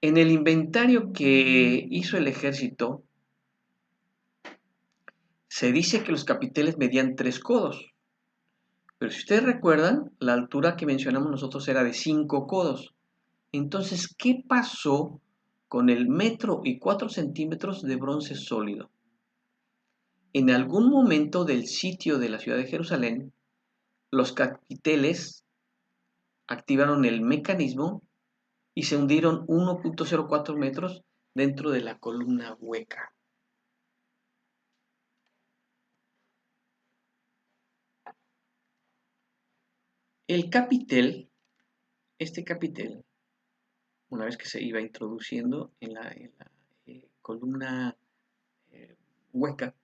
En el inventario que hizo el ejército, se dice que los capiteles medían 3 codos. Pero si ustedes recuerdan, la altura que mencionamos nosotros era de 5 codos. Entonces, ¿qué pasó con el 1,4 m de bronce sólido? En algún momento del sitio de la ciudad de Jerusalén, los capiteles activaron el mecanismo y se hundieron 1,04 metros dentro de la columna hueca. El capitel, este capitel, una vez que se iba introduciendo en la columna hueca,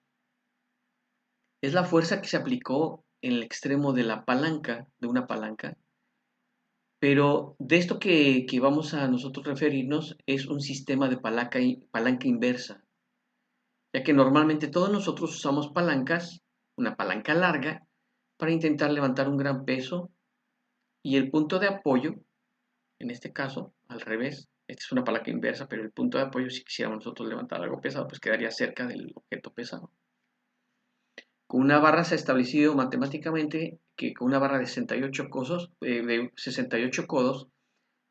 es la fuerza que se aplicó en el extremo de la palanca, de una palanca, pero de esto que vamos a nosotros referirnos es un sistema de palanca inversa, ya que normalmente todos nosotros usamos palancas, una palanca larga, para intentar levantar un gran peso y el punto de apoyo, en este caso, al revés, esta es una palanca inversa, pero el punto de apoyo, si quisiéramos nosotros levantar algo pesado, pues quedaría cerca del objeto pesado. Con una barra se ha establecido matemáticamente que con una barra de 68 codos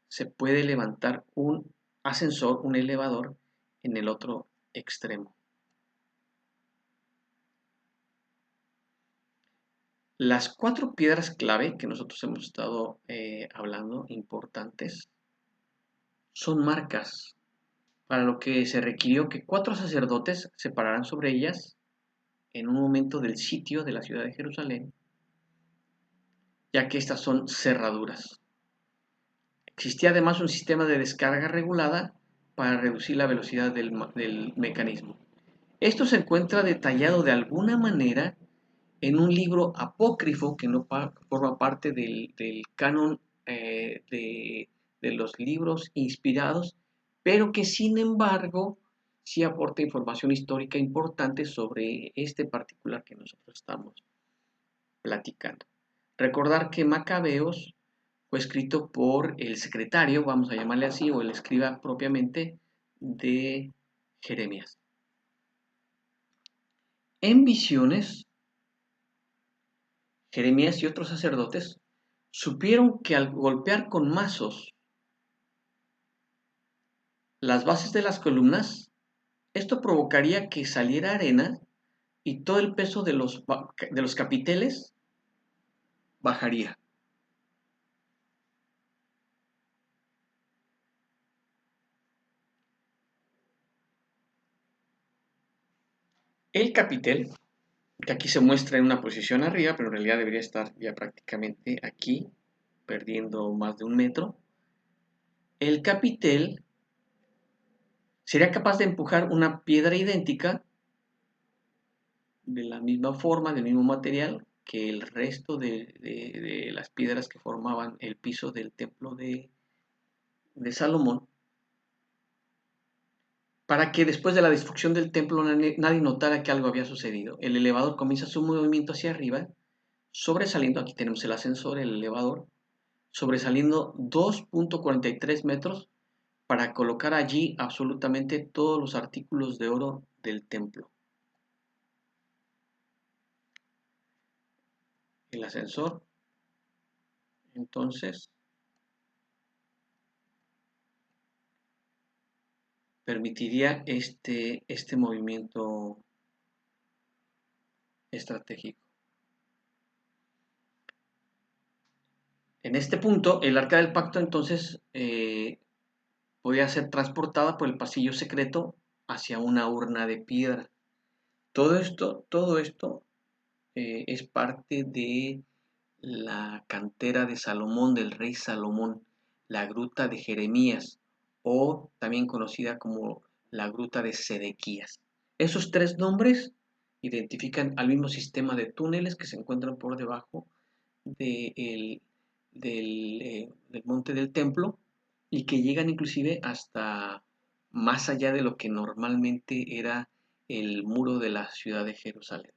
se puede levantar un ascensor, un elevador, en el otro extremo. Las 4 piedras clave que nosotros hemos estado hablando, importantes, son marcas, para lo que se requirió que 4 sacerdotes se pararan sobre ellas en un momento del sitio de la ciudad de Jerusalén, ya que estas son cerraduras. Existía además un sistema de descarga regulada para reducir la velocidad del mecanismo. Esto se encuentra detallado de alguna manera en un libro apócrifo que no forma parte del canon de los libros inspirados, pero que sin embargo sí aporta información histórica importante sobre este particular que nosotros estamos platicando. Recordar que Macabeos fue escrito por el secretario, vamos a llamarle así, o el escriba propiamente de Jeremías. En visiones, Jeremías y otros sacerdotes supieron que al golpear con mazos las bases de las columnas, esto provocaría que saliera arena y todo el peso de los capiteles bajaría. El capitel, que aquí se muestra en una posición arriba, pero en realidad debería estar ya prácticamente aquí, perdiendo más de 1 metro. El capitel sería capaz de empujar una piedra idéntica, de la misma forma, del mismo material, que el resto de las piedras que formaban el piso del templo de Salomón, para que después de la destrucción del templo nadie notara que algo había sucedido. El elevador comienza su movimiento hacia arriba, sobresaliendo, aquí tenemos el ascensor, el elevador, sobresaliendo 2,43 metros para colocar allí absolutamente todos los artículos de oro del templo. El ascensor, entonces, permitiría este movimiento estratégico. En este punto, el arca del pacto entonces podía ser transportada por el pasillo secreto hacia una urna de piedra. Todo esto es parte de la cantera de Salomón, del rey Salomón, la gruta de Jeremías, o también conocida como la gruta de Sedequías. Esos 3 nombres identifican al mismo sistema de túneles que se encuentran por debajo del, del monte del templo y que llegan inclusive hasta más allá de lo que normalmente era el muro de la ciudad de Jerusalén.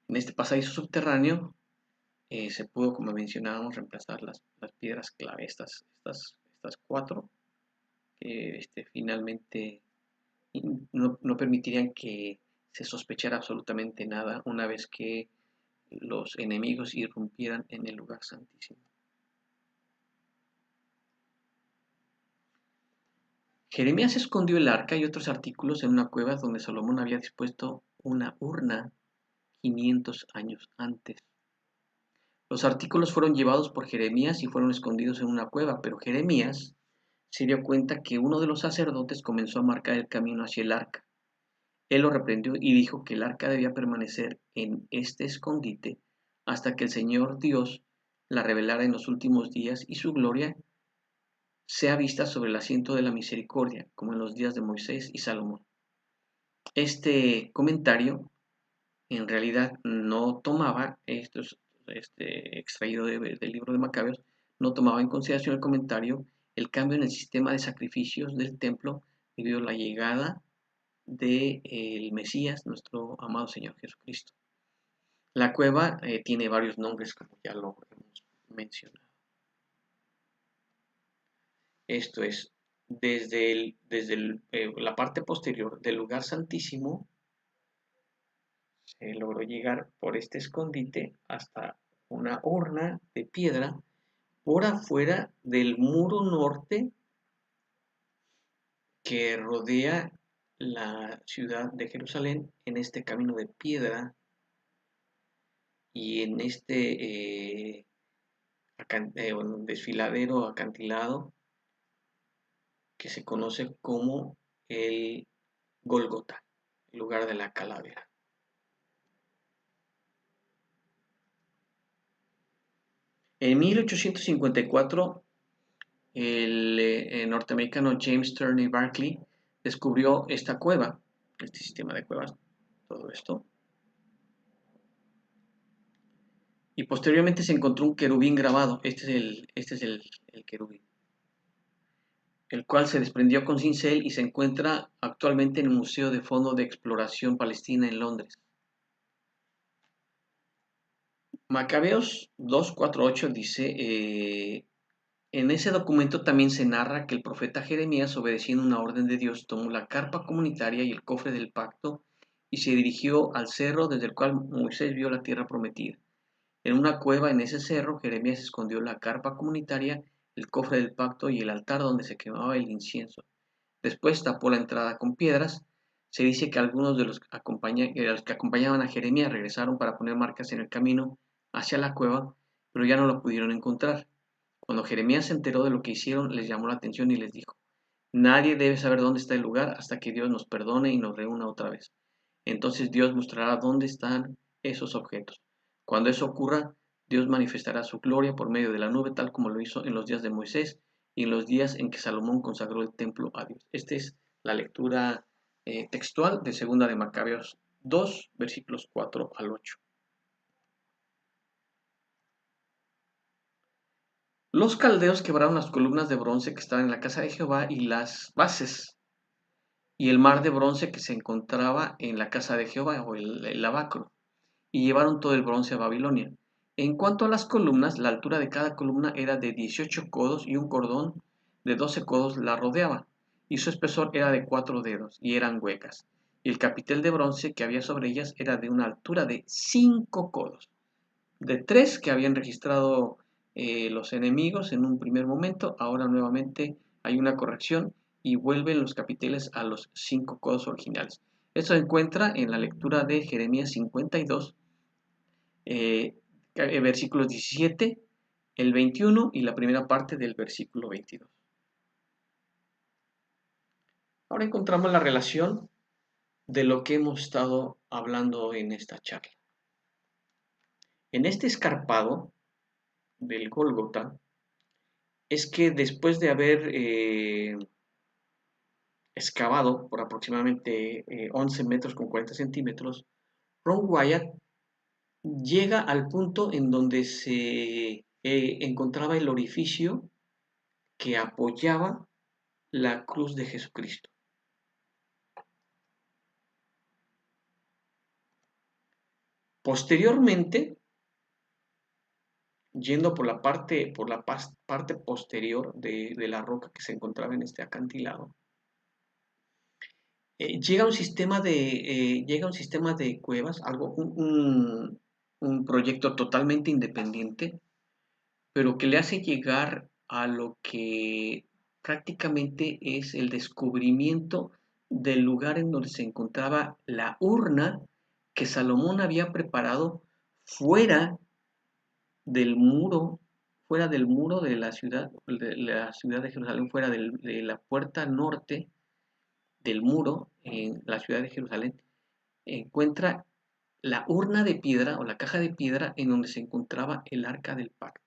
En este pasadizo subterráneo se pudo, como mencionábamos, reemplazar las piedras clave, estas cuatro, que finalmente no permitirían que se sospechara absolutamente nada una vez que los enemigos irrumpieran en el lugar santísimo. Jeremías escondió el arca y otros artículos en una cueva donde Salomón había dispuesto una urna 500 años antes. Los artículos fueron llevados por Jeremías y fueron escondidos en una cueva, pero Jeremías se dio cuenta que uno de los sacerdotes comenzó a marcar el camino hacia el arca. Él lo reprendió y dijo que el arca debía permanecer en este escondite hasta que el Señor Dios la revelara en los últimos días y su gloria sea vista sobre el asiento de la misericordia, como en los días de Moisés y Salomón. Este comentario en realidad no tomaba, esto es extraído del libro de Macabeos, no tomaba en consideración el comentario el cambio en el sistema de sacrificios del templo debido a la llegada del Mesías, nuestro amado Señor Jesucristo. La cueva tiene varios nombres, como ya lo hemos mencionado. Esto es, desde la parte posterior del lugar santísimo, se logró llegar por este escondite hasta una urna de piedra por afuera del muro norte que rodea la ciudad de Jerusalén en este camino de piedra y en este desfiladero acantilado que se conoce como el Gólgota, el lugar de la calavera. En 1854, el norteamericano James Turney Barkley descubrió esta cueva, este sistema de cuevas, todo esto. Y posteriormente se encontró un querubín grabado, este es el querubín, el cual se desprendió con cincel y se encuentra actualmente en el Museo de Fondo de Exploración Palestina en Londres. Macabeos 2:4-8 dice, en ese documento también se narra que el profeta Jeremías, obedeciendo una orden de Dios, tomó la carpa comunitaria y el cofre del pacto y se dirigió al cerro desde el cual Moisés vio la tierra prometida. En una cueva en ese cerro, Jeremías escondió la carpa comunitaria, el cofre del pacto y el altar donde se quemaba el incienso. Después tapó la entrada con piedras. Se dice que algunos de los que acompañaban a Jeremías regresaron para poner marcas en el camino hacia la cueva, pero ya no lo pudieron encontrar. Cuando Jeremías se enteró de lo que hicieron, les llamó la atención y les dijo, nadie debe saber dónde está el lugar hasta que Dios nos perdone y nos reúna otra vez. Entonces Dios mostrará dónde están esos objetos. Cuando eso ocurra, Dios manifestará su gloria por medio de la nube, tal como lo hizo en los días de Moisés y en los días en que Salomón consagró el templo a Dios. Esta es la lectura textual de Segunda de Macabeos 2, versículos 4 al 8. Los caldeos quebraron las columnas de bronce que estaban en la casa de Jehová y las bases, y el mar de bronce que se encontraba en la casa de Jehová, o el lavacro, y llevaron todo el bronce a Babilonia. En cuanto a las columnas, la altura de cada columna era de 18 codos y un cordón de 12 codos la rodeaba, y su espesor era de 4 dedos, y eran huecas. Y el capitel de bronce que había sobre ellas era de una altura de 5 codos. De 3 que habían registrado los enemigos en un primer momento, ahora nuevamente hay una corrección y vuelven los capiteles a los 5 codos originales. Esto se encuentra en la lectura de Jeremías 52, versículos 17, el 21 y la primera parte del versículo 22. Ahora encontramos la relación de lo que hemos estado hablando en esta charla. En este escarpado del Gólgota es que después de haber excavado por aproximadamente 11 metros con 40 centímetros, Ron Wyatt llega al punto en donde se encontraba el orificio que apoyaba la cruz de Jesucristo. Posteriormente, yendo por la parte posterior de la roca que se encontraba en este acantilado, llega un sistema de cuevas, un proyecto totalmente independiente, pero que le hace llegar a lo que prácticamente es el descubrimiento del lugar en donde se encontraba la urna que Salomón había preparado fuera del muro, fuera del muro de la ciudad de Jerusalén, fuera de la puerta norte del muro en la ciudad de Jerusalén, encuentra la urna de piedra o la caja de piedra en donde se encontraba el arca del pacto.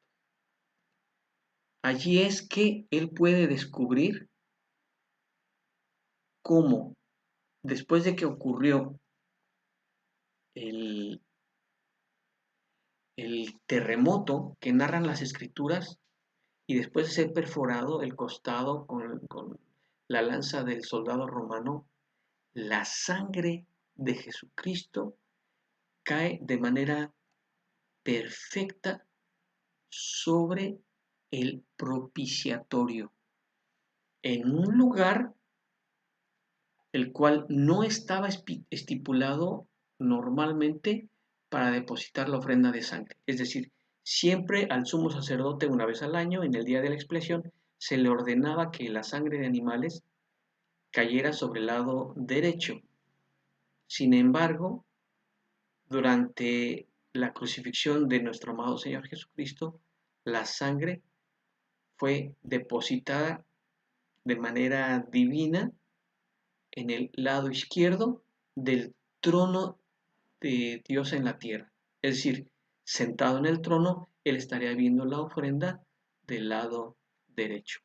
Allí es que él puede descubrir cómo, después de que ocurrió el, el terremoto que narran las escrituras, y después de ser perforado el costado con la lanza del soldado romano, la sangre de Jesucristo cae de manera perfecta sobre el propiciatorio, en un lugar el cual no estaba estipulado normalmente para depositar la ofrenda de sangre. Es decir, siempre al sumo sacerdote una vez al año, en el día de la expiación, se le ordenaba que la sangre de animales cayera sobre el lado derecho. Sin embargo, durante la crucifixión de nuestro amado Señor Jesucristo, la sangre fue depositada de manera divina en el lado izquierdo del trono de Dios en la tierra. Es decir, sentado en el trono, él estaría viendo la ofrenda del lado derecho.